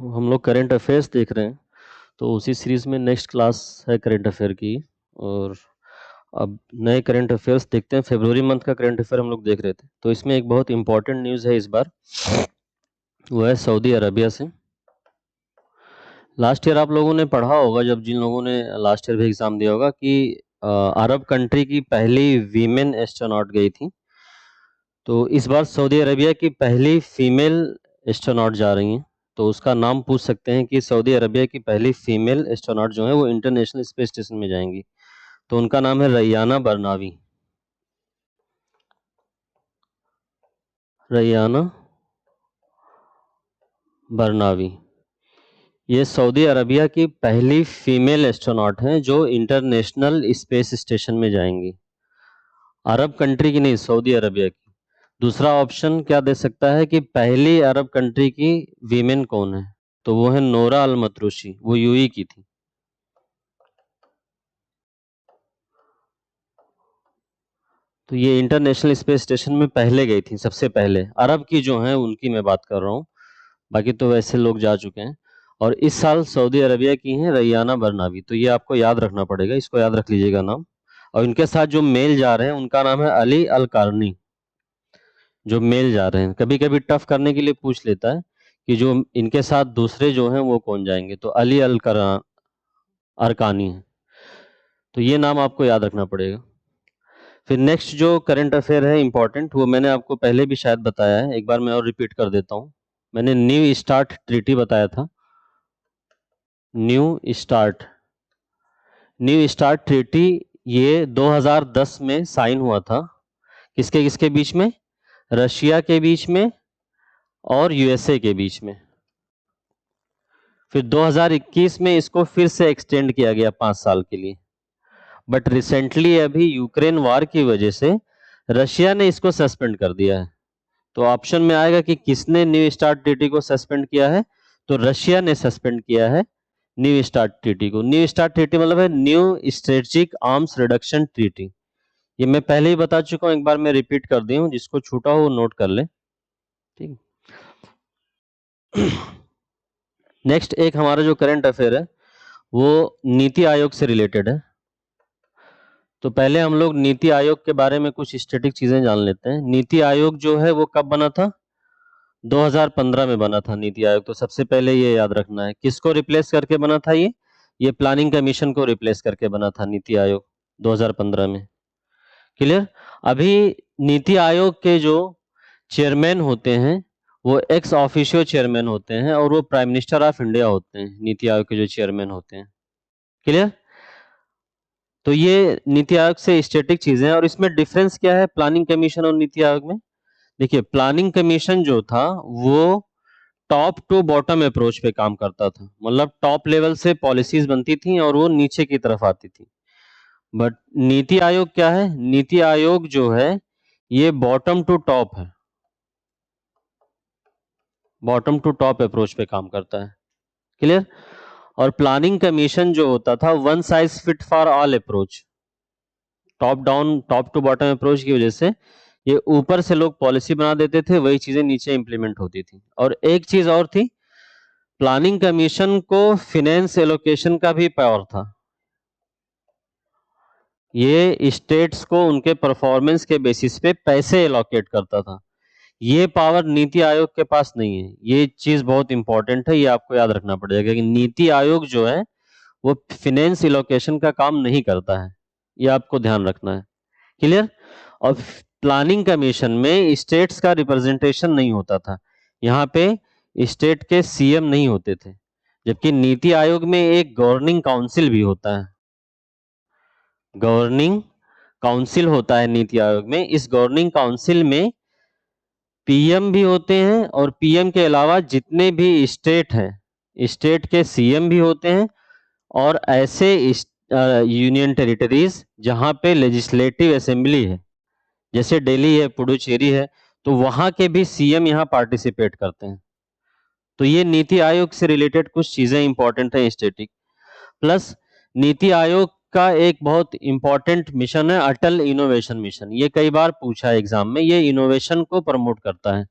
हम लोग current affairs देख रहे हैं, तो उसी सीरीज में नेक्स्ट क्लास है करंट अफेयर की। और अब नए करंट अफेयर्स देखते हैं। फरवरी मंथ का करंट अफेयर हम लोग देख रहे थे, तो इसमें एक बहुत इंपॉर्टेंट न्यूज़ है इस बार, वो है सऊदी अरबिया से। लास्ट ईयर आप लोगों ने पढ़ा होगा, जब जिन लोगों ने लास्ट ईयर भी एग्ज़ाम दिया होगा, कि अरब कंट्री की पहली वीमेन एस्ट्रोनॉट गई थी। तो इस बार सऊदी अरबिया की पहली फीमेल एस्ट्रोनॉट जा रही हैं। तो उसका नाम पूछ सकते हैं कि सऊदी अरबिया की पहली फीमेल एस्ट्रोनॉट जो है वो इंटरनेशनल स्पेस स्टेशन में जाएंगी। तो उनका नाम है रैयाना बरनावी। रैयाना बरनावी, ये सऊदी अरबिया की पहली फीमेल एस्ट्रोनॉट हैं जो इंटरनेशनल स्पेस स्टेशन में जाएंगी। अरब कंट्री की नहीं, सऊदी अरबिया की। दूसरा ऑप्शन क्या दे सकता है कि पहली अरब कंट्री की वीमेन कौन है, तो वो है नोरा अल मतरूशी, वो यूएई की थी। तो ये इंटरनेशनल स्पेस स्टेशन में पहले गई थी, सबसे पहले। अरब की जो है उनकी मैं बात कर रहा हूँ, बाकी तो वैसे लोग जा चुके हैं। और इस साल सऊदी अरबिया की हैं रैयाना बरनावी, तो ये आपको याद रखना पड़ेगा, इसको याद रख लीजिएगा नाम। और इनके साथ जो मेल जा रहे हैं उनका नाम है अली अल कारनी। जो मेल जा रहे हैं, कभी कभी टफ करने के लिए पूछ लेता है कि जो इनके साथ दूसरे जो हैं वो कौन जाएंगे, तो अली अल अरकानी है। तो ये नाम आपको याद रखना पड़ेगा। फिर नेक्स्ट जो करंट अफेयर है इंपॉर्टेंट, वो मैंने आपको पहले भी शायद बताया है, एक बार मैं और रिपीट कर देता हूँ। मैंने न्यू स्टार्ट ट्रीटी बताया था। New start new start treaty ये 2010 में साइन हुआ था। किसके किसके बीच में? रशिया के बीच में और यूएसए के बीच में। फिर 2021 में इसको फिर से एक्सटेंड किया गया 5 साल के लिए। बट रिसेंटली अभी यूक्रेन वार की वजह से रशिया ने इसको सस्पेंड कर दिया है। तो ऑप्शन में आएगा कि किसने न्यू स्टार्ट ट्रीटी को सस्पेंड किया है, तो रशिया ने सस्पेंड किया है न्यू स्टार्ट ट्रीटी को। न्यू स्टार्ट ट्रीटी मतलब है new strategic arms reduction treaty. ये मैं पहले ही बता चुका हूं, एक बार मैं रिपीट कर दी हूं, जिसको छूटा हो वो नोट कर ले। ठीक। नेक्स्ट एक हमारा जो करंट अफेयर है वो नीति आयोग से रिलेटेड है। तो पहले हम लोग नीति आयोग के बारे में कुछ स्टैटिक चीजें जान लेते हैं। नीति आयोग जो है वो कब बना था? 2015 में बना था नीति आयोग। तो सबसे पहले ये याद रखना है, किसको रिप्लेस करके बना था ये प्लानिंग कमीशन को रिप्लेस करके बना था नीति आयोग 2015 में। क्लियर? अभी नीति आयोग के जो चेयरमैन होते हैं वो एक्स ऑफिशियो चेयरमैन होते हैं, और वो प्राइम मिनिस्टर ऑफ इंडिया होते हैं, नीति आयोग के जो चेयरमैन होते हैं। क्लियर? तो ये नीति आयोग से स्टैटिक चीजें हैं। और इसमें डिफरेंस क्या है प्लानिंग कमीशन और नीति आयोग में? देखिए, प्लानिंग कमीशन जो था वो टॉप टू बॉटम अप्रोच पे काम करता था, मतलब टॉप लेवल से पॉलिसीज बनती थी और वो नीचे की तरफ आती थी। बट नीति आयोग क्या है? नीति आयोग जो है ये बॉटम टू टॉप है, बॉटम टू टॉप अप्रोच पे काम करता है। क्लियर? और प्लानिंग कमीशन जो होता था one size fit for all approach, top down top to bottom approach की वजह से ये ऊपर से लोग पॉलिसी बना देते थे, वही चीजें नीचे इंप्लीमेंट होती थी। और एक चीज और थी, प्लानिंग कमीशन को फिनेंस एलोकेशन का भी पावर था। ये स्टेट्स को उनके परफॉर्मेंस के बेसिस पे पैसे एलोकेट करता था। ये पावर नीति आयोग के पास नहीं है। ये चीज बहुत इंपॉर्टेंट है, ये आपको याद रखना पड़ेगा कि नीति आयोग जो है वो फिनेंस एलोकेशन का काम नहीं करता है, ये आपको ध्यान रखना है। क्लियर? और प्लानिंग कमीशन में स्टेट्स का रिप्रेजेंटेशन नहीं होता था, यहाँ पे स्टेट के सीएम नहीं होते थे। जबकि नीति आयोग में एक गवर्निंग काउंसिल भी होता है, गवर्निंग काउंसिल होता है नीति आयोग में। इस गवर्निंग काउंसिल में पीएम भी होते हैं, और पीएम के अलावा जितने भी स्टेट हैं स्टेट के सीएम भी होते हैं, और ऐसे यूनियन टेरिटरीज जहां पे लेजिस्लेटिव असेंबली है, जैसे दिल्ली है, पुडुचेरी है, तो वहां के भी सीएम यहाँ पार्टिसिपेट करते हैं। तो ये नीति आयोग से रिलेटेड कुछ चीजें इंपॉर्टेंट है स्टैटिक। प्लस नीति आयोग का एक बहुत इंपॉर्टेंट मिशन है अटल इनोवेशन मिशन। ये कई बार पूछा है एग्जाम में, ये इनोवेशन को प्रमोट करता है,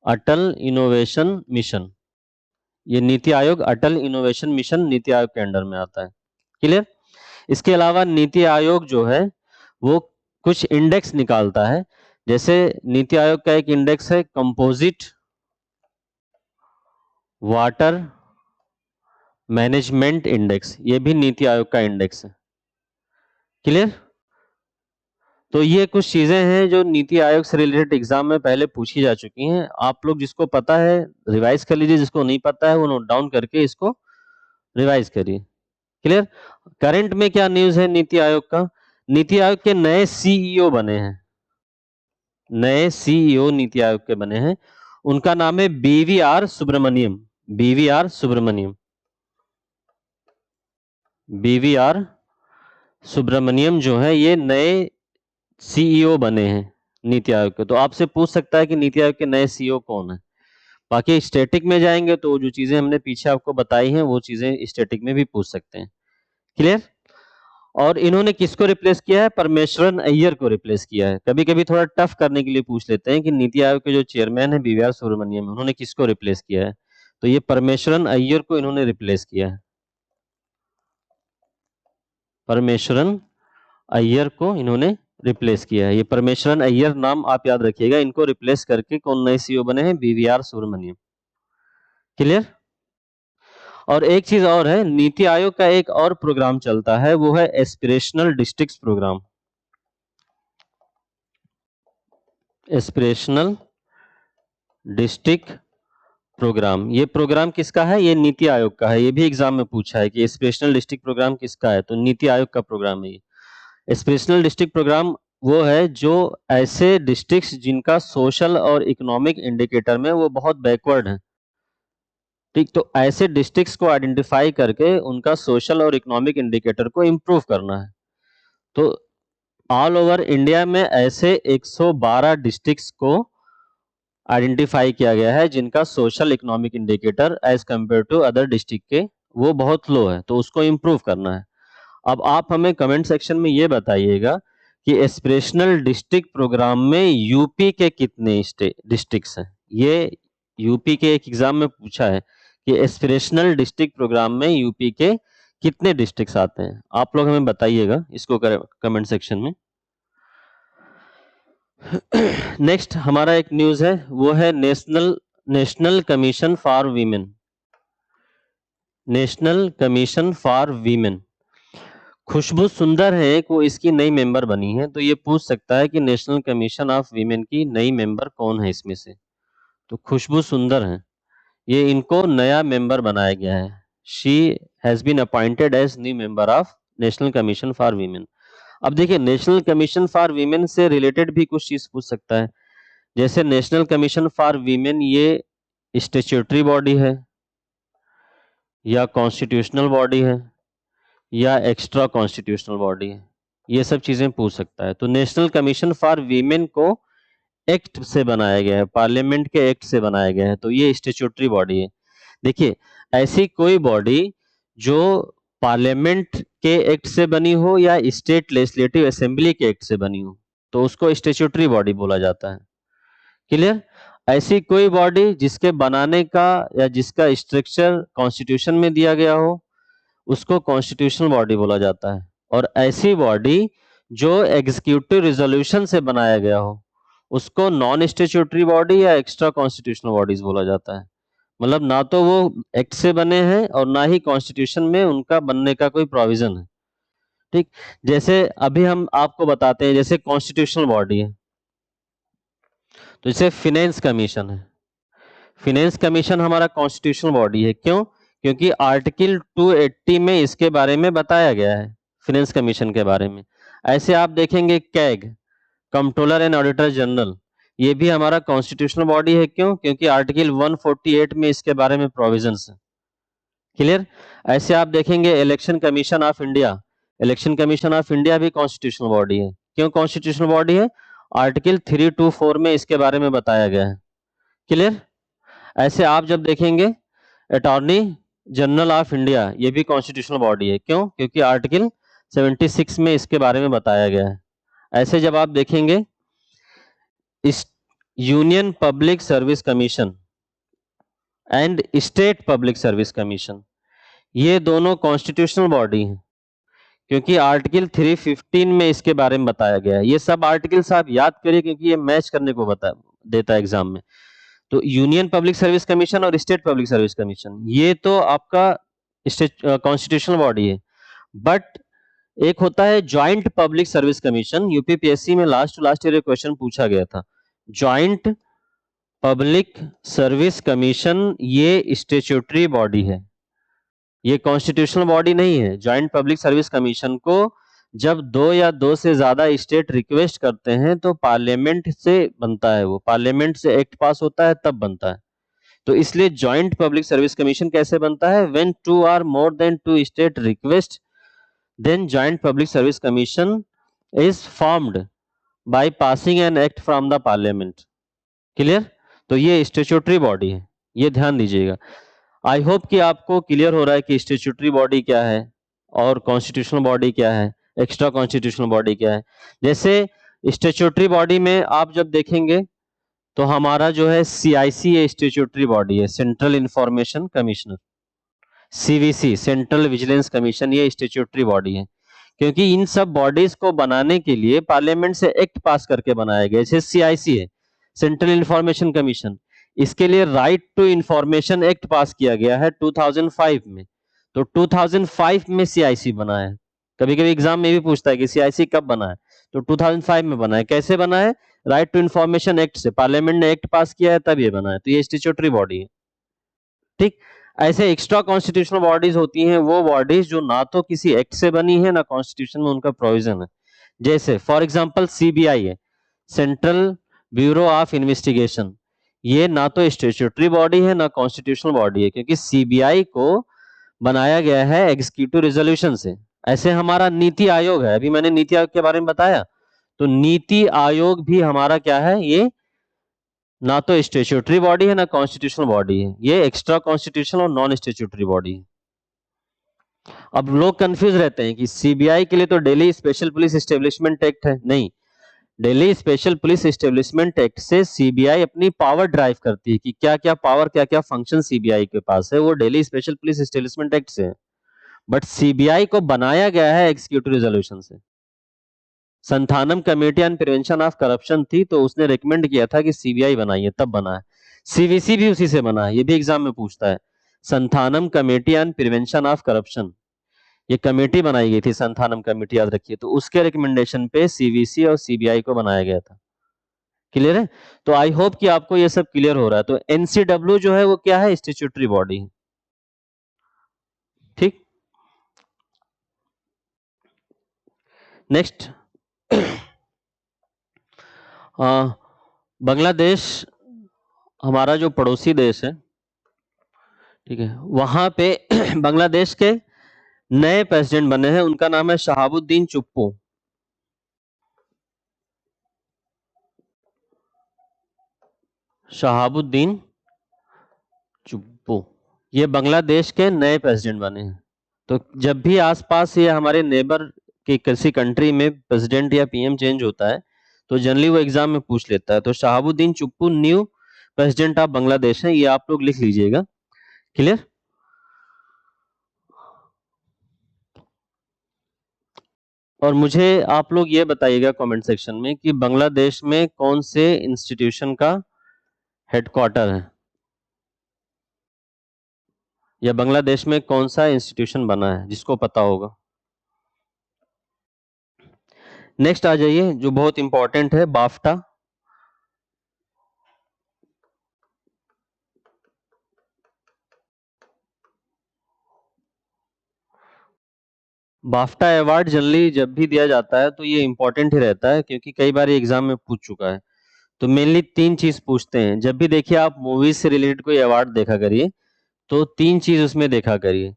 अटल इनोवेशन मिशन। ये नीति आयोग अटल इनोवेशन मिशन नीति आयोग के अंडर में आता है। क्लियर? इसके अलावा नीति आयोग जो है वो कुछ इंडेक्स निकालता है। जैसे नीति आयोग का एक इंडेक्स है कंपोजिट वाटर मैनेजमेंट इंडेक्स, ये भी नीति आयोग का इंडेक्स है। क्लियर? तो ये कुछ चीजें हैं जो नीति आयोग से रिलेटेड एग्जाम में पहले पूछी जा चुकी हैं। आप लोग जिसको पता है रिवाइज कर लीजिए, जिसको नहीं पता है वो नोट डाउन करके इसको रिवाइज करिए। क्लियर? करंट में क्या न्यूज है नीति आयोग का? नीति आयोग के नए सीईओ बने हैं, नए सीईओ नीति आयोग के बने हैं। उनका नाम है BVR Subrahmanyam. BVR Subrahmanyam, BVR Subrahmanyam जो है ये नए सीईओ बने हैं नीति आयोग के। तो आपसे पूछ सकता है कि नीति आयोग के नए सीईओ कौन है। बाकी स्टैटिक में जाएंगे तो जो चीजें हमने पीछे आपको बताई हैं वो चीजें स्टैटिक में भी पूछ सकते हैं। क्लियर? और इन्होंने किसको रिप्लेस किया है? परमेश्वरन अय्यर को रिप्लेस किया है। कभी कभी थोड़ा टफ करने के लिए पूछ लेते हैं कि नीति आयोग के जो चेयरमैन है बीवीआर सुब्रमण्यम, उन्होंने किसको रिप्लेस किया है? तो ये परमेश्वरन अय्यर को इन्होंने रिप्लेस किया है। परमेश्वरन अय्यर को इन्होंने रिप्लेस किया है। ये परमेश्वरन अय्यर नाम आप याद रखिएगा। इनको रिप्लेस करके कौन नए सीईओ बने हैं? बीवीआर सुब्रमण्यम। क्लियर? और एक चीज और है, नीति आयोग का एक और प्रोग्राम चलता है, वो है aspirational districts programme. Aspirational district programme, ये प्रोग्राम किसका है? ये नीति आयोग का है। ये भी एग्जाम में पूछा है कि एस्पिरेशनल डिस्ट्रिक्ट प्रोग्राम किसका है, तो नीति आयोग का प्रोग्राम है ये। एस्पिरेशनल डिस्ट्रिक्ट प्रोग्राम वो है जो ऐसे डिस्ट्रिक्ट्स जिनका सोशल और इकोनॉमिक इंडिकेटर में वो बहुत बैकवर्ड है, ठीक, तो ऐसे डिस्ट्रिक्ट्स को आइडेंटिफाई करके उनका सोशल और इकोनॉमिक इंडिकेटर को इम्प्रूव करना है। तो ऑल ओवर इंडिया में ऐसे 112 डिस्ट्रिक्ट्स को आइडेंटिफाई किया गया है जिनका social economic indicator as compare to other district के वो बहुत लो है, तो उसको इम्प्रूव करना है। अब आप हमें कमेंट सेक्शन में ये बताइएगा कि एस्पिरेशनल डिस्ट्रिक्ट प्रोग्राम में यूपी के कितने डिस्ट्रिक्ट्स हैं। ये यूपी के एक एग्जाम में पूछा है कि एस्पिरेशनल डिस्ट्रिक्ट प्रोग्राम में यूपी के कितने डिस्ट्रिक्ट्स आते हैं। आप लोग हमें बताइएगा इसको कमेंट सेक्शन में। नेक्स्ट हमारा एक न्यूज है, वो है National commission for Women. National commission for Women, Khushbu Sundar है वो इसकी नई मेंबर बनी है। तो ये पूछ सकता है कि नेशनल कमीशन ऑफ वीमेन की नई मेंबर कौन है इसमें से, तो खुशबू सुंदर है, ये इनको नया मेंबर बनाया गया है। She has been appointed as new member of national commission for women. अब देखिए नेशनल कमीशन फॉर वीमेन से रिलेटेड भी कुछ चीज पूछ सकता है। जैसे नेशनल कमीशन फॉर वीमेन ये स्टैट्यूटरी बॉडी है या कॉन्स्टिट्यूशनल बॉडी है या एक्स्ट्रा कॉन्स्टिट्यूशनल बॉडी है, ये सब चीजें पूछ सकता है। तो नेशनल कमीशन फॉर वीमेन को एक्ट से बनाया गया है, पार्लियामेंट के एक्ट से बनाया गया है, तो ये स्टैट्यूटरी बॉडी है। देखिए ऐसी कोई बॉडी जो पार्लियामेंट के एक्ट से बनी हो या स्टेट लेजिस्लेटिव असेंबली के एक्ट से बनी हो तो उसको स्टैट्यूटरी बॉडी बोला जाता है। क्लियर? ऐसी कोई बॉडी जिसके बनाने का या जिसका स्ट्रक्चर कॉन्स्टिट्यूशन में दिया गया हो उसको कॉन्स्टिट्यूशनल बॉडी बोला जाता है। और ऐसी बॉडी जो एग्जीक्यूटिव रिजोल्यूशन से बनाया गया हो उसको नॉन स्टैट्यूटरी बॉडी या एक्स्ट्रा कॉन्स्टिट्यूशनल बॉडीज बोला जाता है। मतलब ना तो वो एक्ट से बने हैं और ना ही कॉन्स्टिट्यूशन में उनका बनने का कोई प्रोविजन है। ठीक, जैसे अभी हम आपको बताते हैं, जैसे कॉन्स्टिट्यूशनल बॉडी है तो जैसे फिनेंस कमीशन है। फिनेंस कमीशन हमारा कॉन्स्टिट्यूशनल बॉडी है, क्यों? क्योंकि आर्टिकल 280 में इसके बारे में बताया गया है, फिनेंस कमीशन के बारे में। ऐसे आप देखेंगे CAG, controller and auditor general, ये भी हमारा कॉन्स्टिट्यूशनल बॉडी है, क्यों? क्योंकि आर्टिकल 148 में इसके बारे में प्रोविजंस है। क्लियर? ऐसे आप देखेंगे election commission of India, election commission of India भी कॉन्स्टिट्यूशनल बॉडी है, क्यों कॉन्स्टिट्यूशनल बॉडी है? आर्टिकल 324 में इसके बारे में बताया गया है। क्लियर? ऐसे आप जब देखेंगे अटॉर्नी जनरल ऑफ इंडिया, ये भी कॉन्स्टिट्यूशनल बॉडी है, क्यों? क्योंकि आर्टिकल 76 में इसके बारे में बताया गया है। ऐसे जब आप देखेंगे इस union public service commission, and state public service commission, ये दोनों कॉन्स्टिट्यूशनल बॉडी हैं, क्योंकि आर्टिकल 315 में इसके बारे में बताया गया है। ये सब आर्टिकल्स आप याद करिए, क्योंकि ये मैच करने को बता देता है एग्जाम में। तो यूनियन पब्लिक सर्विस कमीशन और स्टेट पब्लिक सर्विस कमीशन, ये तो आपका कॉन्स्टिट्यूशनल बॉडी है। बट एक होता है joint public service commission, UPPSC में last to last year question पूछा गया था। ज्वाइंट पब्लिक सर्विस कमीशन ये स्टेट्यूटरी बॉडी है, ये कॉन्स्टिट्यूशनल बॉडी नहीं है। ज्वाइंट पब्लिक सर्विस कमीशन को जब दो या दो से ज्यादा स्टेट रिक्वेस्ट करते हैं तो पार्लियामेंट से बनता है, वो पार्लियामेंट से एक्ट पास होता है तब बनता है। तो इसलिए ज्वाइंट पब्लिक सर्विस कमीशन कैसे बनता है? When two or more than two state request, then joint public service commission is formed by passing an act from the parliament. Clear? तो ये स्टैट्यूटरी बॉडी है, ये ध्यान दीजिएगा। आई होप कि आपको क्लियर हो रहा है कि स्टैट्यूटरी बॉडी क्या है और कॉन्स्टिट्यूशनल बॉडी क्या है, एक्स्ट्रा कॉन्स्टिट्यूशनल बॉडी क्या है। जैसे स्टैट्यूटरी बॉडी में आप जब देखेंगे तो हमारा जो है सीआईसी ये स्टैट्यूटरी बॉडी है, central information commissioner. CVC central vigilance commission ये स्टैट्यूटरी बॉडी है, क्योंकि इन सब बॉडीज को बनाने के लिए पार्लियामेंट से एक्ट पास करके बनाया गया। जैसे सीआईसी है, सेंट्रल इंफॉर्मेशन कमीशन, इसके लिए right to information act pass किया गया है 2005 में। तो 2005 में सीआईसी बना है। कभी कभी एग्जाम में भी पूछता है कि सीआईसी कब बना है, तो 2005 में बना है। कैसे बना है? राइट टू इंफॉर्मेशन एक्ट से, पार्लियामेंट ने एक्ट पास किया है तब ये बना है। तो ये स्टैट्यूटरी बॉडी है। ठीक, ऐसे एक्स्ट्रा कॉन्स्टिट्यूशनल बॉडीज होती हैं, वो बॉडीज जो ना तो किसी एक्ट से बनी है ना कॉन्स्टिट्यूशन में उनका प्रोविजन है। जैसे फॉर एग्जांपल सीबीआई है, सेंट्रल ब्यूरो ऑफ इन्वेस्टिगेशन, ये ना तो स्टैट्यूटरी बॉडी है ना कॉन्स्टिट्यूशनल बॉडी है, क्योंकि सीबीआई को बनाया गया है एग्जीक्यूटिव रेजोल्यूशन से। ऐसे हमारा नीति आयोग है, अभी मैंने नीति आयोग के बारे में बताया, तो नीति आयोग भी हमारा क्या है? ये ना तो स्टैट्यूटरी बॉडी है ना कॉन्स्टिट्यूशनल बॉडी है, ये एक्स्ट्रा कॉन्स्टिट्यूशनल और नॉन स्टैट्यूटरी बॉडी है। अब लोग कंफ्यूज रहते हैं कि सीबीआई के लिए तो Delhi special police establishment act है। नहीं, Delhi special police establishment act से सीबीआई अपनी पावर ड्राइव करती है कि क्या क्या पावर, क्या क्या फंक्शन सीबीआई के पास है, वो Delhi special police establishment act से है। बट सीबीआई को बनाया गया है एग्जीक्यूटिव रेजोल्यूशन से। Santhanam committee on prevention of corruption थी, तो उसने रिकमेंड किया था कि सीबीआई बनाइए, तब बना है। सीवीसी भी उसी से बना है, ये भी एग्जाम में पूछता है। Santhanam committee on prevention of corruption, ये कमेटी बनाई गई थी, संथानम कमेटी, याद रखिए। तो उसके रिकमेंडेशन पे सीवीसी और सीबीआई को बनाया गया था। क्लियर है? तो आई होप कि आपको ये सब क्लियर हो रहा है। तो एनसीडब्ल्यू जो है वो क्या है? स्टैट्यूटरी बॉडी है। ठीक, नेक्स्ट बांग्लादेश हमारा जो पड़ोसी देश है, ठीक है, वहां पे बांग्लादेश के नए प्रेसिडेंट बने हैं, उनका नाम है शहाबुद्दीन चुप्पू। शहाबुद्दीन चुप्पू, ये बांग्लादेश के नए प्रेसिडेंट बने हैं। तो जब भी आसपास ये हमारे नेबर की किसी कंट्री में प्रेसिडेंट या पीएम चेंज होता है तो जनरली वो एग्जाम में पूछ लेता है। तो Shahabuddin Chuppu new president of Bangladesh है, ये आप लोग लिख लीजिएगा। क्लियर? और मुझे आप लोग ये बताइएगा कमेंट सेक्शन में कि बांग्लादेश में कौन से इंस्टीट्यूशन का हेडक्वार्टर है, या बांग्लादेश में कौन सा इंस्टीट्यूशन बना है, जिसको पता होगा। नेक्स्ट आ जाइए, जो बहुत इंपॉर्टेंट है, बाफ्टा। बाफ्टा अवार्ड जनरली जब भी दिया जाता है तो ये इंपॉर्टेंट ही रहता है, क्योंकि कई बार ये एग्जाम में पूछ चुका है। तो मेनली तीन चीज पूछते हैं जब भी देखिए आप मूवीज से रिलेटेड कोई अवार्ड देखा करिए, तो तीन चीज उसमें देखा करिए।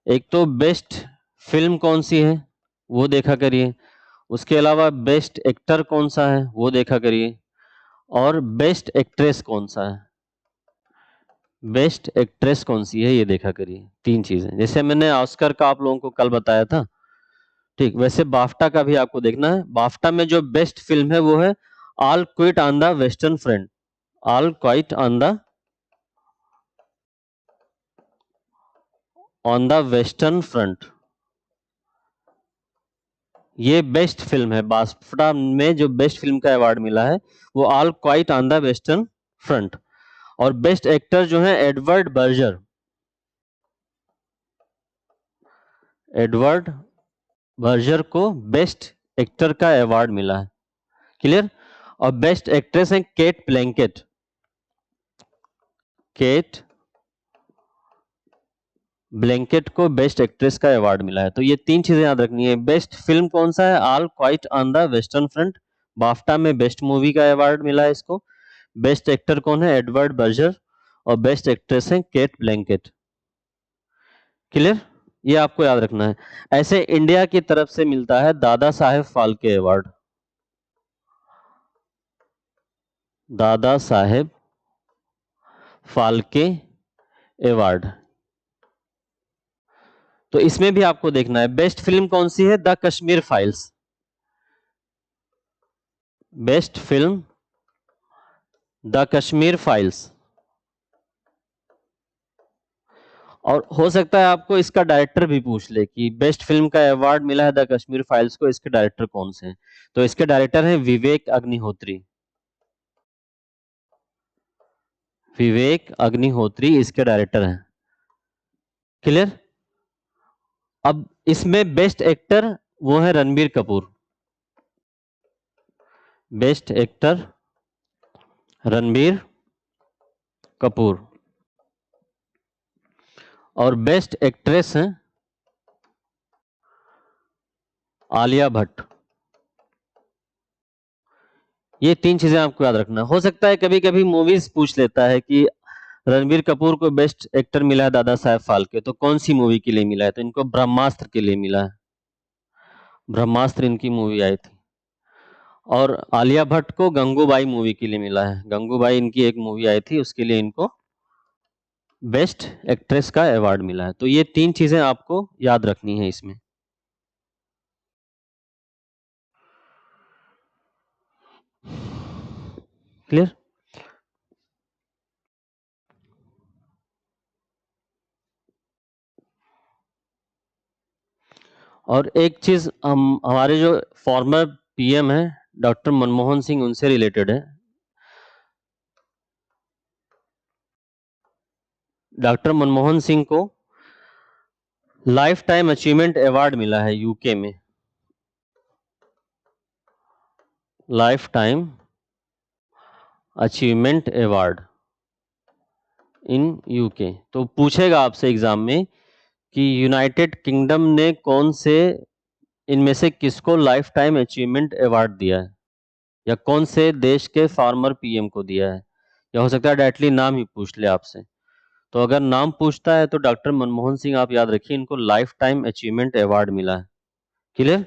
एक तो बेस्ट फिल्म कौन सी है वो देखा करिए, उसके अलावा बेस्ट एक्टर कौन सा है वो देखा करिए, और बेस्ट एक्ट्रेस कौन सा है, बेस्ट एक्ट्रेस कौन सी है ये देखा करिए। तीन चीजें, जैसे मैंने ऑस्कर का आप लोगों को कल बताया था, ठीक वैसे बाफ्टा का भी आपको देखना है। बाफ्टा में जो बेस्ट फिल्म है वो है all quit on the western front, all quite on the on the western front, ये बेस्ट फिल्म है। बाफ्टा में जो बेस्ट फिल्म का अवार्ड मिला है वो all quite on the western front. और बेस्ट एक्टर जो है एडवर्ड बर्जर, एडवर्ड बर्जर को बेस्ट एक्टर का अवार्ड मिला है। क्लियर। और बेस्ट एक्ट्रेस है केट ब्लैंकेट, केट ब्लैंकेट को बेस्ट एक्ट्रेस का अवार्ड मिला है। तो ये तीन चीजें याद रखनी है। बेस्ट फिल्म कौन सा है? All quite on the western front, BAFTA में बेस्ट मूवी का अवार्ड मिला है इसको। बेस्ट एक्टर कौन है? Edward Berger. और बेस्ट एक्ट्रेस है केट ब्लैंकेट। क्लियर। ये आपको याद रखना है। ऐसे इंडिया की तरफ से मिलता है दादा साहेब फाल्के अवार्ड, दादा साहेब फाल्के अवार्ड। तो इसमें भी आपको देखना है बेस्ट फिल्म कौन सी है? The Kashmir files, best film the Kashmir files. और हो सकता है आपको इसका डायरेक्टर भी पूछ ले कि बेस्ट फिल्म का अवार्ड मिला है द कश्मीर फाइल्स को, इसके डायरेक्टर कौन से हैं? तो इसके डायरेक्टर हैं विवेक अग्निहोत्री, विवेक अग्निहोत्री इसके डायरेक्टर हैं। क्लियर। अब इसमें बेस्ट एक्टर वो है रणबीर कपूर, बेस्ट एक्टर रणबीर कपूर। और बेस्ट एक्ट्रेस हैं आलिया भट्ट। ये तीन चीजें आपको याद रखना। हो सकता है कभी कभी मूवीज पूछ लेता है कि रणबीर कपूर को बेस्ट एक्टर मिला है दादा साहेब फाल्के, तो कौन सी मूवी के लिए मिला है? तो इनको ब्रह्मास्त्र के लिए मिला है, ब्रह्मास्त्र इनकी मूवी आई थी। और आलिया भट्ट को गंगूबाई मूवी के लिए मिला है, गंगूबाई इनकी एक मूवी आई थी उसके लिए इनको बेस्ट एक्ट्रेस का अवार्ड मिला है। तो ये तीन चीजें आपको याद रखनी है इसमें। क्लियर। और एक चीज हम हमारे जो फॉर्मर पीएम है डॉक्टर मनमोहन सिंह, उनसे रिलेटेड है। डॉक्टर मनमोहन सिंह को लाइफ टाइम अचीवमेंट अवार्ड मिला है यूके में, life time achievement award in UK. तो पूछेगा आपसे एग्जाम में कि यूनाइटेड किंगडम ने कौन से इनमें से किसको लाइफ टाइम अचीवमेंट अवार्ड दिया है, या कौन से देश के फार्मर पीएम को दिया है, या हो सकता है डायरेक्टली नाम ही पूछ ले आपसे। तो अगर नाम पूछता है तो डॉक्टर मनमोहन सिंह आप याद रखिए, इनको लाइफ टाइम अचीवमेंट अवार्ड मिला है। क्लियर।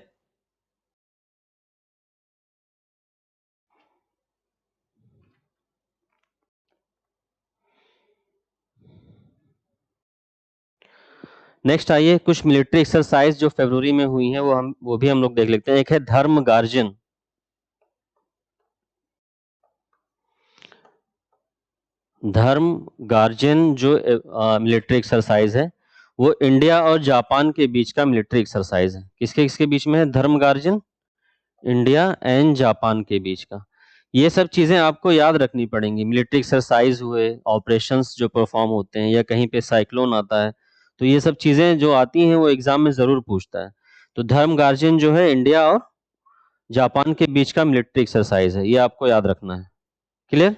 नेक्स्ट आइए कुछ मिलिट्री एक्सरसाइज जो फरवरी में हुई हैं वो भी हम लोग देख लेते हैं। एक है धर्म गार्जन, धर्म गार्जन जो मिलिट्री एक्सरसाइज है वो इंडिया और जापान के बीच का मिलिट्री एक्सरसाइज है। किसके किसके बीच में है? धर्म गार्जन इंडिया एंड जापान के बीच का। ये सब चीजें आपको याद रखनी पड़ेंगी। मिलिट्री एक्सरसाइज हुए, ऑपरेशंस जो परफॉर्म होते हैं, या कहीं पे साइक्लोन आता है, तो ये सब चीजें जो आती हैं वो एग्जाम में जरूर पूछता है। तो धर्म गार्जन जो है इंडिया और जापान के बीच का मिलिट्री एक्सरसाइज है, ये आपको याद रखना है। क्लियर।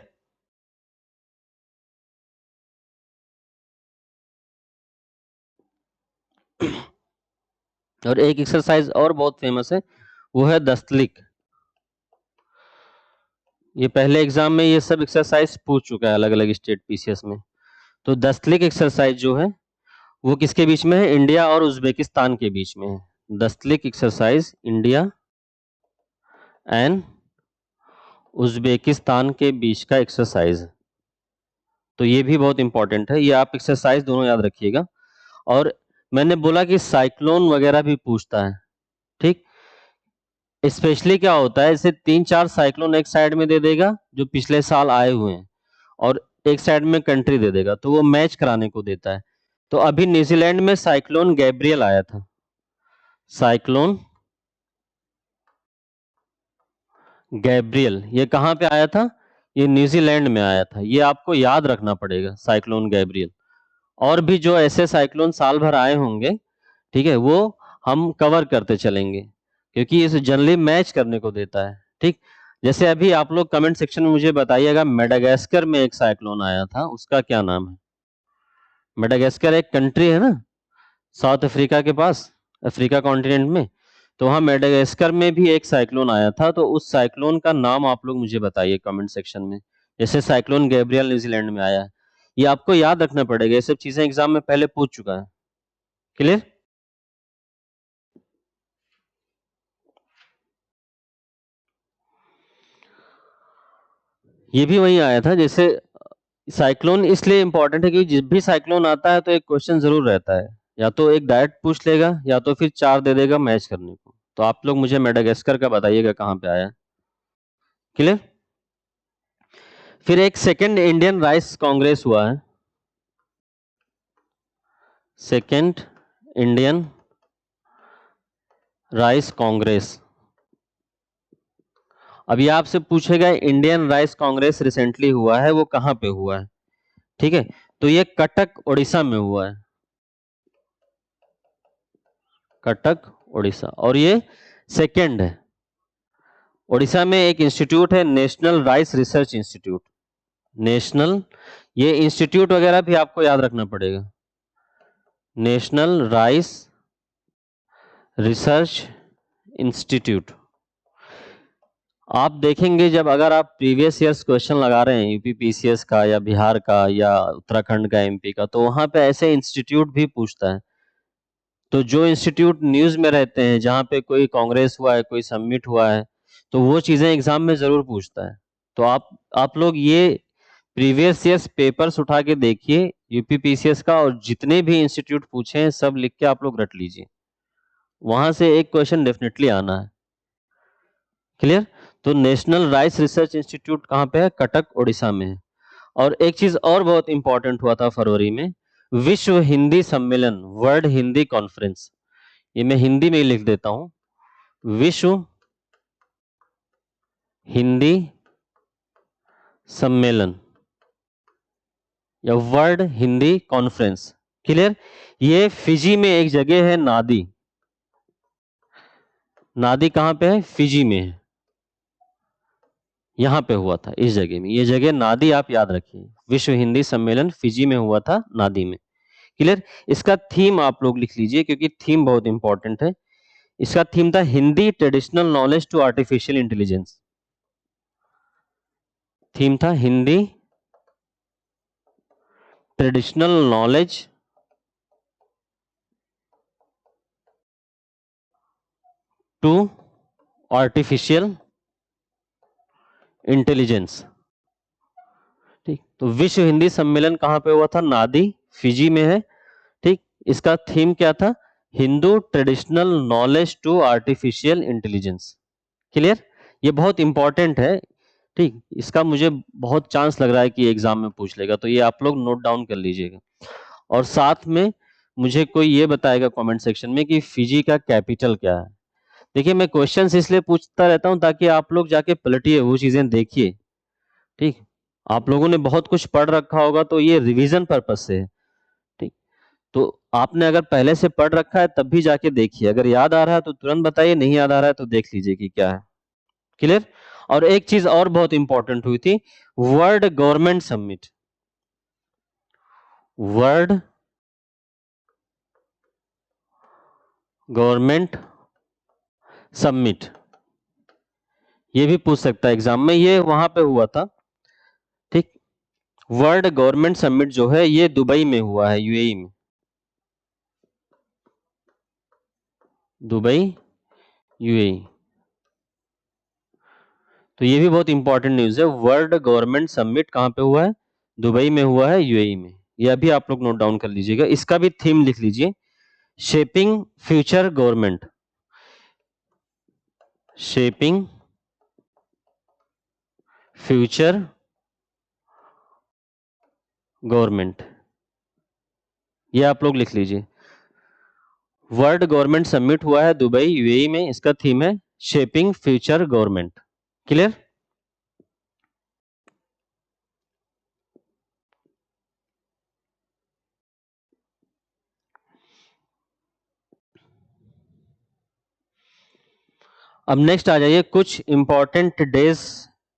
और एक एक्सरसाइज और बहुत फेमस है, वो है दस्तलिक। ये पहले एग्जाम में ये सब एक्सरसाइज पूछ चुका है अलग अलग स्टेट पीसीएस में। तो दस्तलिक एक्सरसाइज जो है वो किसके बीच में है? इंडिया और उज्बेकिस्तान के बीच में है। दस्तलिक एक्सरसाइज इंडिया एंड उज्बेकिस्तान के बीच का एक्सरसाइज है। तो ये भी बहुत इंपॉर्टेंट है, ये आप एक्सरसाइज दोनों याद रखिएगा। और मैंने बोला कि साइक्लोन वगैरह भी पूछता है, ठीक। स्पेशली क्या होता है, इसे 3-4 साइक्लोन एक साइड में दे देगा जो पिछले साल आए हुए हैं, और एक साइड में कंट्री दे देगा, तो वो मैच कराने को देता है। तो अभी न्यूजीलैंड में साइक्लोन गैब्रियल आया था, साइक्लोन गैब्रियल, ये कहाँ पे आया था? ये न्यूजीलैंड में आया था। ये आपको याद रखना पड़ेगा, साइक्लोन गैब्रियल। और भी जो ऐसे साइक्लोन साल भर आए होंगे, ठीक है, वो हम कवर करते चलेंगे, क्योंकि इसे जनरली मैच करने को देता है। ठीक, जैसे अभी आप लोग कमेंट सेक्शन में मुझे बताइएगा, मेडागास्कर में एक साइक्लोन आया था, उसका क्या नाम है? मेडागास्कर एक कंट्री है ना, साउथ अफ्रीका के पास, अफ्रीका कॉन्टिनेंट में। तो वहाँ मेडागास्कर में भी एक साइक्लोन आया था, तो उस साइक्लोन का नाम आप लोग मुझे बताइए कमेंट सेक्शन में। जैसे साइक्लोन गैब्रियल न्यूजीलैंड में आया है, ये आपको याद रखना पड़ेगा, ये सब चीजें एग्जाम में पहले पूछ चुका है। क्लियर? ये भी वही आया था। जैसे साइक्लोन इसलिए इंपॉर्टेंट है कि जब भी साइक्लोन आता है तो एक क्वेश्चन जरूर रहता है, या तो एक डायरेक्ट पूछ लेगा या तो फिर चार दे देगा मैच करने को। तो आप लोग मुझे मेडागास्कर का बताइएगा कहाँ पे आया है। क्लियर? फिर एक सेकेंड इंडियन राइस कांग्रेस हुआ है, सेकेंड इंडियन राइस कांग्रेस। अभी आपसे पूछेगा इंडियन राइस कांग्रेस रिसेंटली हुआ है, वो कहाँ पे हुआ है? ठीक है, तो ये कटक उड़ीसा में हुआ है, कटक उड़ीसा। और ये सेकेंड है। उड़ीसा में एक इंस्टीट्यूट है, national rice research institute, national, ये इंस्टीट्यूट वगैरह भी आपको याद रखना पड़ेगा, नेशनल राइस रिसर्च इंस्टीट्यूट। आप देखेंगे जब अगर आप प्रीवियस ईयर्स क्वेश्चन लगा रहे हैं यूपीपीसीएस का या बिहार का या उत्तराखंड का, एमपी का, तो वहां पे ऐसे इंस्टीट्यूट भी पूछता है। तो जो इंस्टीट्यूट न्यूज में रहते हैं, जहाँ पे कोई कांग्रेस हुआ है, कोई समिट हुआ है, तो वो चीजें एग्जाम में जरूर पूछता है। तो आप लोग ये प्रीवियस ईयर्स पेपर्स उठा के देखिए यूपीपीसीएस का, और जितने भी इंस्टीट्यूट पूछे हैं सब लिख के आप लोग रट लीजिए, वहां से एक क्वेश्चन डेफिनेटली आना है। क्लियर? तो नेशनल राइस रिसर्च इंस्टीट्यूट कहाँ पे है? कटक उड़ीसा में है। और एक चीज और बहुत इंपॉर्टेंट हुआ था फरवरी में, विश्व हिंदी सम्मेलन, वर्ल्ड हिंदी कॉन्फ्रेंस। ये मैं हिंदी में ही लिख देता हूं, विश्व हिंदी सम्मेलन या वर्ल्ड हिंदी कॉन्फ्रेंस। क्लियर? ये फिजी में एक जगह है, नादी। नादी कहाँ पे है? फिजी में है, यहां पे हुआ था, इस जगह में। ये जगह नादी आप याद रखिए, विश्व हिंदी सम्मेलन फिजी में हुआ था, नादी में। क्लियर? इसका थीम आप लोग लिख लीजिए, क्योंकि थीम बहुत इंपॉर्टेंट है। इसका थीम था Hindi traditional knowledge to artificial intelligence. Theme था Hindi traditional knowledge to artificial intelligence. ठीक, तो विश्व हिंदी सम्मेलन कहां पे हुआ था? नादी, फिजी में है। ठीक, इसका थीम क्या था? Hindu traditional knowledge to artificial intelligence. Clear? ये बहुत इंपॉर्टेंट है। ठीक, इसका मुझे बहुत चांस लग रहा है कि एग्जाम में पूछ लेगा, तो ये आप लोग नोट डाउन कर लीजिएगा। और साथ में मुझे कोई ये बताएगा कमेंट सेक्शन में कि फिजी का कैपिटल क्या है। देखिए, मैं क्वेश्चंस इसलिए पूछता रहता हूं ताकि आप लोग जाके पलटिए, वो चीजें देखिए। ठीक, आप लोगों ने बहुत कुछ पढ़ रखा होगा, तो ये रिवीजन पर्पज से है। ठीक, तो आपने अगर पहले से पढ़ रखा है तब भी जाके देखिए, अगर याद आ रहा है तो तुरंत बताइए, नहीं याद आ रहा है तो देख लीजिए कि क्या है। क्लियर? और एक चीज और बहुत इंपॉर्टेंट हुई थी, world government summit, world government summit, ये भी पूछ सकता है एग्जाम में, ये वहां पे हुआ था। ठीक, वर्ल्ड गवर्नमेंट समिट जो है ये दुबई में हुआ है, यूएई में, दुबई, यूएई। तो ये भी बहुत इंपॉर्टेंट न्यूज है, वर्ल्ड गवर्नमेंट समिट कहां पे हुआ है? दुबई में हुआ है, यूएई में। ये अभी आप लोग नोट डाउन कर लीजिएगा, इसका भी थीम लिख लीजिए, shaping future government, shaping future government. ये आप लोग लिख लीजिए। वर्ल्ड गवर्नमेंट समिट हुआ है दुबई यूएई में, इसका थीम है शेपिंग फ्यूचर गवर्नमेंट। क्लियर? अब नेक्स्ट आ जाइए, कुछ इंपॉर्टेंट डेज।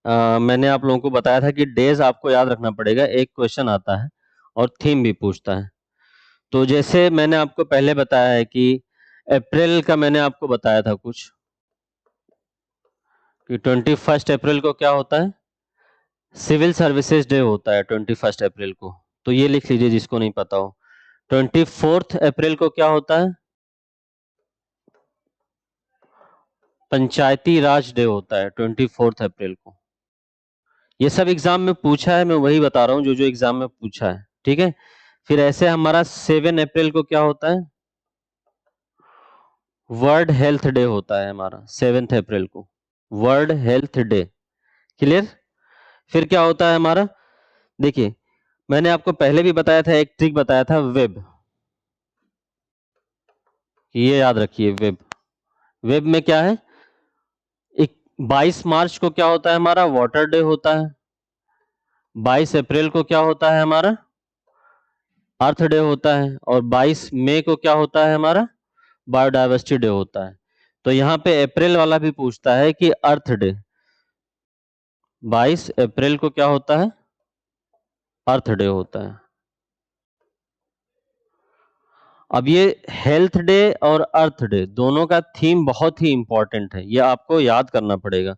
मैंने आप लोगों को बताया था कि डेज आपको याद रखना पड़ेगा, एक क्वेश्चन आता है और थीम भी पूछता है। तो जैसे मैंने आपको पहले बताया है कि अप्रैल का मैंने आपको बताया था कुछ, कि 21 अप्रैल को क्या होता है, सिविल सर्विसेज डे होता है 21 अप्रैल को। तो ये लिख लीजिए जिसको नहीं पता हो। 24 अप्रैल को क्या होता है, पंचायती राज डे होता है 24 अप्रैल को। ये सब एग्जाम में पूछा है, मैं वही बता रहा हूँ जो जो एग्जाम में पूछा है, ठीक है। फिर ऐसे हमारा 7 अप्रैल को क्या होता है, वर्ल्ड हेल्थ डे होता है हमारा 7 अप्रैल को, वर्ल्ड हेल्थ डे। क्लियर? फिर क्या होता है हमारा, देखिए मैंने आपको पहले भी बताया था, एक ट्रिक बताया था, वेब। ये याद रखिए, वेब। वेब में क्या है, 22 मार्च को क्या होता है हमारा, वाटर डे होता है। 22 अप्रैल को क्या होता है हमारा, अर्थ डे होता है। और 22 मई को क्या होता है हमारा, बायोडाइवर्सिटी डे होता है। तो यहाँ पे अप्रैल वाला भी पूछता है कि अर्थ डे 22 अप्रैल को क्या होता है, अर्थ डे होता है। अब ये हेल्थ डे और अर्थ डे दोनों का थीम बहुत ही इंपॉर्टेंट है, ये आपको याद करना पड़ेगा।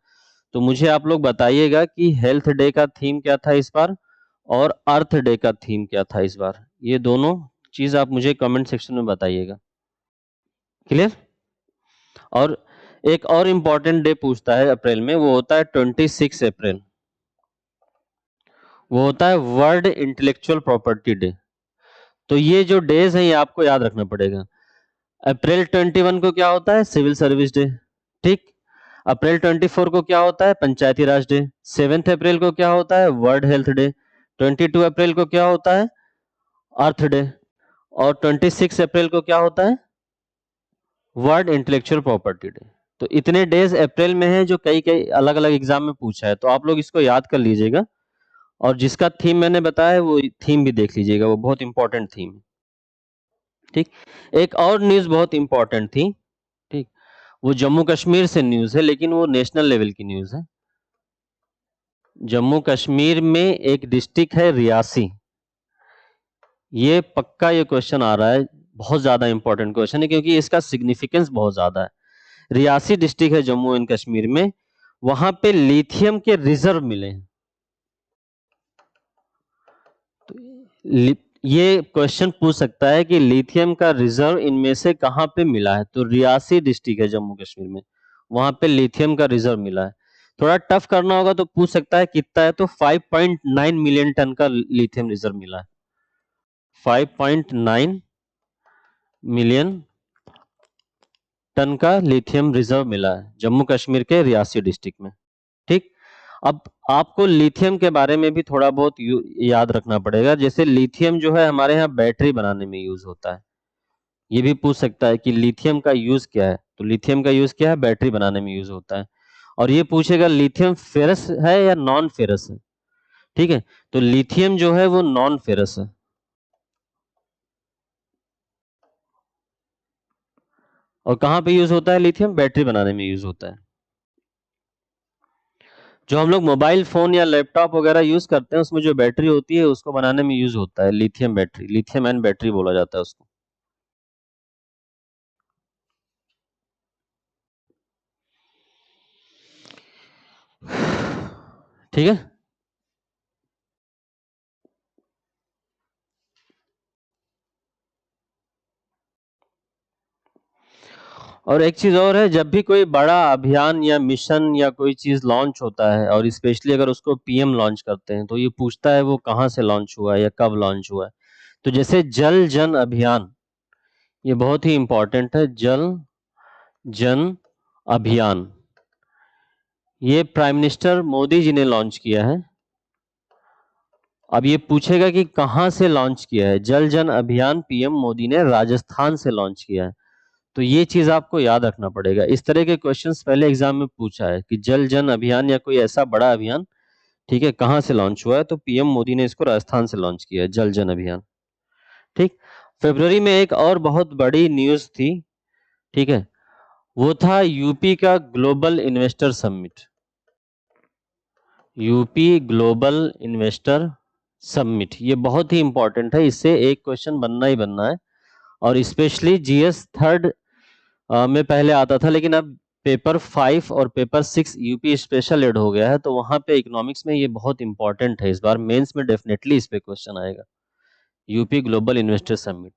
तो मुझे आप लोग बताइएगा कि हेल्थ डे का थीम क्या था इस बार, और अर्थ डे का थीम क्या था इस बार। ये दोनों चीज आप मुझे कमेंट सेक्शन में बताइएगा। क्लियर? और एक और इम्पोर्टेंट डे पूछता है अप्रैल में, वो होता है 26 अप्रैल। वो होता है वर्ल्ड इंटेलेक्चुअल प्रॉपर्टी डे। तो ये जो डेज हैं ये आपको याद रखना पड़ेगा। अप्रैल 21 को क्या होता है, सिविल सर्विस डे, ठीक। अप्रैल 24 को क्या होता है, पंचायती राज डे। 7 अप्रैल को क्या होता है, वर्ल्ड हेल्थ डे। 22 अप्रैल को क्या होता है, अर्थ डे। और 26 अप्रैल को क्या होता है, वर्ल्ड इंटेलेक्चुअल प्रॉपर्टी डे। तो इतने डेज अप्रैल में हैं जो कई कई अलग अलग एग्जाम में पूछा है, तो आप लोग इसको याद कर लीजिएगा। और जिसका थीम मैंने बताया है वो थीम भी देख लीजिएगा, वो बहुत इंपॉर्टेंट थीम है, ठीक। एक और न्यूज बहुत इंपॉर्टेंट थी, ठीक। वो जम्मू कश्मीर से न्यूज है, लेकिन वो नेशनल लेवल की न्यूज है। जम्मू कश्मीर में एक डिस्ट्रिक्ट है रियासी। ये पक्का ये क्वेश्चन आ रहा है, बहुत ज्यादा इंपॉर्टेंट क्वेश्चन है, क्योंकि इसका सिग्निफिकेंस बहुत ज्यादा है। रियासी डिस्ट्रिक्ट है जम्मू एंड कश्मीर में, वहां पे लिथियम के रिजर्व मिले हैं। तो ये क्वेश्चन पूछ सकता है कि लिथियम का रिजर्व इनमें से कहां पे मिला है। तो रियासी डिस्ट्रिक्ट है जम्मू कश्मीर में, वहां पे लिथियम का रिजर्व मिला है। थोड़ा टफ करना होगा तो पूछ सकता है कितना है, तो 5.9 मिलियन टन का लिथियम रिजर्व मिला है। 5.9 मिलियन टन का लिथियम रिजर्व मिला है जम्मू कश्मीर के रियासी डिस्ट्रिक्ट में, ठीक। अब आपको लिथियम के बारे में भी थोड़ा बहुत याद रखना पड़ेगा। जैसे लिथियम जो है हमारे यहाँ बैटरी बनाने में यूज होता है। ये भी पूछ सकता है कि लिथियम का यूज क्या है, तो लिथियम का यूज क्या है, बैटरी बनाने में यूज होता है। और ये पूछेगा लिथियम फेरस है या नॉन फेरस है, ठीक है। तो लिथियम जो है वो नॉन फेरस है। और कहाँ पे यूज होता है लिथियम, बैटरी बनाने में यूज होता है। जो हम लोग मोबाइल फोन या लैपटॉप वगैरह यूज करते हैं उसमें जो बैटरी होती है उसको बनाने में यूज होता है lithium battery, lithium ion battery बोला जाता है उसको। ठीक है। और एक चीज और है, जब भी कोई बड़ा अभियान या मिशन या कोई चीज लॉन्च होता है, और स्पेशली अगर उसको पीएम लॉन्च करते हैं, तो ये पूछता है वो कहाँ से लॉन्च हुआ है या कब लॉन्च हुआ है। तो जैसे जल जन अभियान, ये बहुत ही इंपॉर्टेंट है। जल जन अभियान ये प्राइम मिनिस्टर मोदी जी ने लॉन्च किया है। अब ये पूछेगा कि कहाँ से लॉन्च किया है। जल जन अभियान पीएम मोदी ने राजस्थान से लॉन्च किया है। तो ये चीज आपको याद रखना पड़ेगा। इस तरह के क्वेश्चंस पहले एग्जाम में पूछा है कि जल जन अभियान या कोई ऐसा बड़ा अभियान, ठीक है, कहाँ से लॉन्च हुआ है, तो पीएम मोदी ने इसको राजस्थान से लॉन्च किया है, जल जन अभियान। ठीक। फरवरी में एक और बहुत बड़ी न्यूज थी, ठीक है, वो था यूपी का global investor summit. UP global investor summit, ये बहुत ही इंपॉर्टेंट है, इससे एक क्वेश्चन बनना ही बनना है। और स्पेशली जीएस थर्ड में पहले आता था, लेकिन अब पेपर 5 और पेपर 6 यूपी स्पेशल एड हो गया है, तो वहां पे इकोनॉमिक्स में ये बहुत इंपॉर्टेंट है। इस बार मेंस में डेफिनेटली इस पे क्वेश्चन आएगा, UP global investor summit.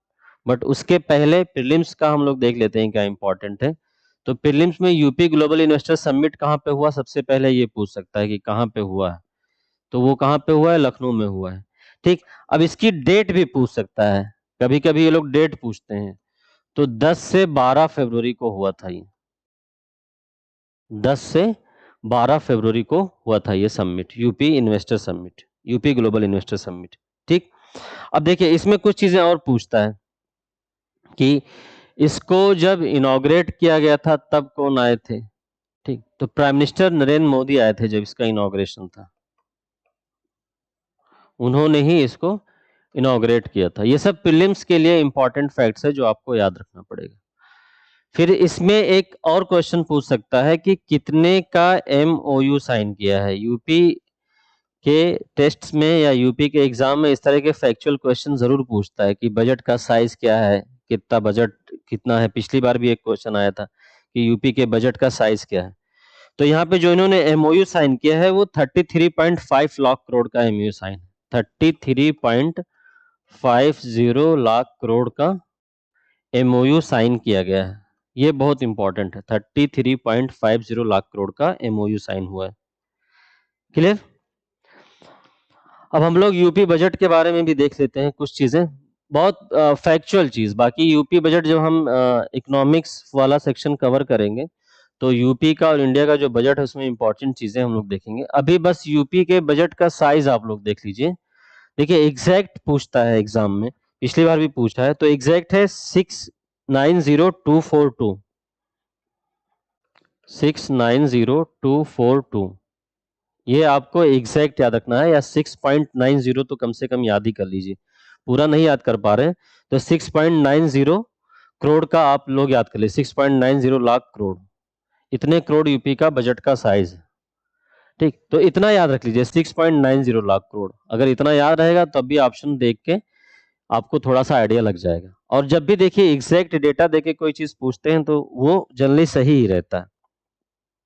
But उसके पहले प्रीलिम्स का हम लोग देख लेते हैं क्या इंपॉर्टेंट है। तो प्रीलिम्स में यूपी ग्लोबल इन्वेस्टर समिट कहाँ पे हुआ, सबसे पहले ये पूछ सकता है कि कहाँ पे हुआ है। तो वो कहाँ पे हुआ है, लखनऊ में हुआ है। ठीक। अब इसकी डेट भी पूछ सकता है, कभी कभी ये लोग डेट पूछते हैं। तो 10 से 12 फरवरी को हुआ था ये, 10 से 12 फरवरी को हुआ था ये summit, UP investor summit, UP global investor summit. ठीक। अब देखिए इसमें कुछ चीजें और पूछता है कि इसको जब इनॉग्रेट किया गया था तब कौन आए थे। ठीक। तो प्राइम मिनिस्टर नरेंद्र मोदी आए थे जब इसका इनॉग्रेशन था, उन्होंने ही इसको इनॉग्रेट किया था। ये सब प्रीलिम्स के लिए इंपॉर्टेंट फैक्ट्स है जो आपको याद रखना पड़ेगा। फिर इसमें एक और क्वेश्चन पूछ सकता है कि कितने का एमओयू साइन किया है। यूपी के टेस्ट्स में या यूपी के एग्जाम में इस तरह के फैक्चुअल क्वेश्चन जरूर पूछता है कि बजट का साइज क्या है, कितना बजट कितना है। पिछली बार भी एक क्वेश्चन आया था कि यूपी के बजट का साइज क्या है। तो यहाँ पे जो इन्होंने एमओयू साइन किया है वो 33.5 लाख करोड़ का एमओयू साइन, 33.50 लाख करोड़ का एमओयू साइन किया गया है। ये बहुत इंपॉर्टेंट है, 33.50 लाख करोड़ का एमओयू साइन हुआ है। क्लियर। अब हम लोग यूपी बजट के बारे में भी देख लेते हैं कुछ चीजें, बहुत फैक्चुअल चीज। बाकी यूपी बजट जब हम इकोनॉमिक्स वाला सेक्शन कवर करेंगे तो यूपी का और इंडिया का जो बजट है उसमें इंपॉर्टेंट चीजें हम लोग देखेंगे। अभी बस यूपी के बजट का साइज आप लोग देख लीजिए। देखिए एग्जैक्ट पूछता है एग्जाम में, पिछली बार भी पूछा है, तो एग्जैक्ट है 690,242, 690,242। ये आपको एग्जैक्ट याद रखना है, या 6.90 तो कम से कम याद ही कर लीजिए। पूरा नहीं याद कर पा रहे तो 6.90 करोड़ का आप लोग याद कर लीजिए, 6.90 लाख करोड़, इतने करोड़ यूपी का बजट का साइज है। ठीक। तो इतना याद रख लीजिए, 6.90 लाख करोड़। अगर इतना याद रहेगा तब भी ऑप्शन देख के आपको थोड़ा सा आइडिया लग जाएगा। और जब भी देखिए एग्जैक्ट डेटा देके कोई चीज पूछते हैं तो वो जनरली सही ही रहता है,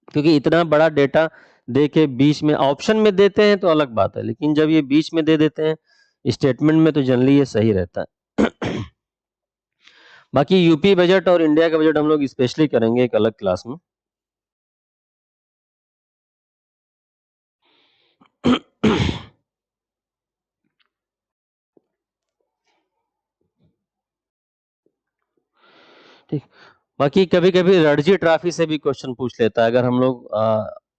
क्योंकि इतना बड़ा डेटा दे के बीच में ऑप्शन में देते हैं तो अलग बात है, लेकिन जब ये बीच में दे देते हैं स्टेटमेंट में तो जनरली ये सही रहता है। बाकी यूपी बजट और इंडिया का बजट हम लोग स्पेशली करेंगे एक अलग क्लास में। ठीक। बाकी कभी कभी रणजी ट्रॉफी से भी क्वेश्चन पूछ लेता है, अगर हम लोग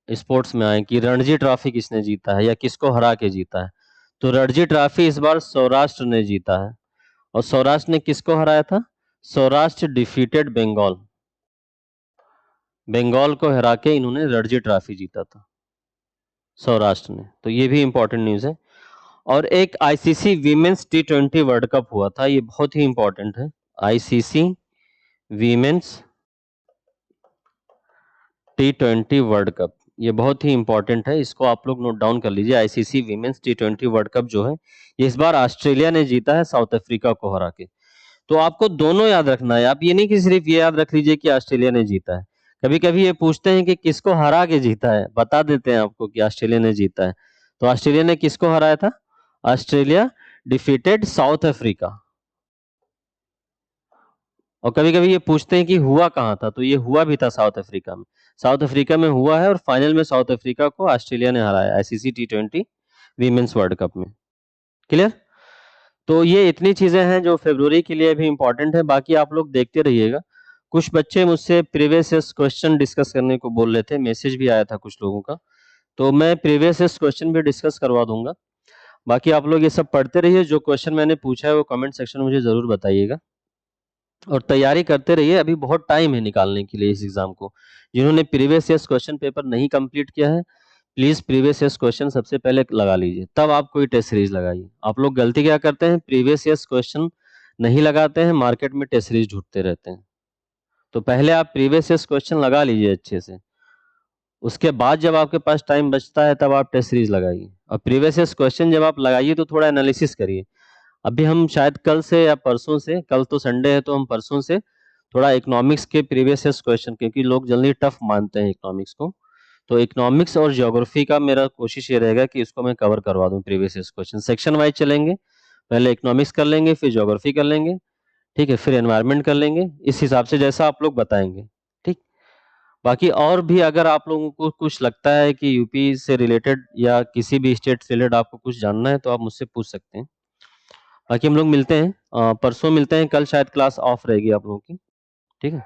स्पोर्ट्स में आए कि रणजी ट्रॉफी किसने जीता है या किसको हरा के जीता है। तो रणजी ट्रॉफी इस बार सौराष्ट्र ने जीता है। और सौराष्ट्र ने किसको हराया था, सौराष्ट्र डिफीटेड बंगाल, बंगाल को हरा के इन्होंने रणजी ट्रॉफी जीता था सौराष्ट्र ने। तो ये भी इंपॉर्टेंट न्यूज है। और एक ICC women's T20 world cup हुआ था, ये बहुत ही इंपॉर्टेंट है। ICC women's T20 world cup, ये बहुत ही इंपॉर्टेंट है, इसको आप लोग नोट डाउन कर लीजिए। ICC women's T20 world cup जो है ये इस बार ऑस्ट्रेलिया ने जीता है साउथ अफ्रीका को हरा के। तो आपको दोनों याद रखना है, आप ये नहीं कि सिर्फ ये याद रख लीजिए कि ऑस्ट्रेलिया ने जीता है। कभी कभी ये पूछते हैं कि किसको हरा के जीता है, बता देते हैं आपको कि ऑस्ट्रेलिया ने जीता है। तो ऑस्ट्रेलिया ने किसको हराया था, ऑस्ट्रेलिया डिफीटेड साउथ अफ्रीका। और कभी कभी ये पूछते हैं कि हुआ कहाँ था, तो ये हुआ भी था साउथ अफ्रीका में, साउथ अफ्रीका में हुआ है। और फाइनल में साउथ अफ्रीका को ऑस्ट्रेलिया ने हराया ICC T20 women's world cup में। क्लियर। तो ये इतनी चीजें हैं जो फरवरी के लिए भी इंपॉर्टेंट है, बाकी आप लोग देखते रहिएगा। कुछ बच्चे मुझसे प्रीवियस ईयर क्वेश्चन डिस्कस करने को बोल रहे थे, मैसेज भी आया था कुछ लोगों का, तो मैं प्रीवियस ईयर क्वेश्चन भी डिस्कस करवा दूंगा। बाकी आप लोग ये सब पढ़ते रहिए, जो क्वेश्चन मैंने पूछा है वो कमेंट सेक्शन में मुझे ज़रूर बताइएगा और तैयारी करते रहिए। अभी बहुत टाइम है निकालने के लिए इस एग्ज़ाम को। जिन्होंने प्रीवियस ईयर्स क्वेश्चन पेपर नहीं कंप्लीट किया है, प्लीज़ प्रीवियस ईयर्स क्वेश्चन सबसे पहले लगा लीजिए, तब आप कोई टेस्ट सीरीज़ लगाइए। आप लोग गलती क्या करते हैं, प्रीवियस ईयर्स क्वेश्चन नहीं लगाते हैं, मार्केट में टेस्ट सीरीज़ ढूँढते रहते हैं। तो पहले आप प्रीवियस ईयर्स क्वेश्चन लगा लीजिए अच्छे से, उसके बाद जब आपके पास टाइम बचता है तब आप टेस्ट सीरीज़ लगाइए। और प्रीवियस ईयर्स क्वेश्चन जब आप लगाइए तो थोड़ा एनालिसिस करिए। अभी हम शायद कल से या परसों से, कल तो संडे है तो हम परसों से थोड़ा इकोनॉमिक्स के प्रीवियस ईयर्स क्वेश्चन, क्योंकि लोग जल्दी टफ मानते हैं इकोनॉमिक्स को, तो इकोनॉमिक्स और ज्योग्राफी का मेरा कोशिश ये रहेगा कि इसको मैं कवर करवा दूं previous years question. Section wise चलेंगे, पहले इकोनॉमिक्स कर लेंगे, फिर ज्योग्राफी कर लेंगे, ठीक है, फिर एनवायरनमेंट कर लेंगे, इस हिसाब से जैसा आप लोग बताएंगे, ठीक। बाकी और भी अगर आप लोगों को कुछ लगता है कि यूपी से रिलेटेड या किसी भी स्टेट से रिलेटेड आपको कुछ जानना है तो आप मुझसे पूछ सकते हैं। बाकी हम लोग मिलते हैं, परसों मिलते हैं, कल शायद क्लास ऑफ रहेगी आप लोगों की, ठीक है।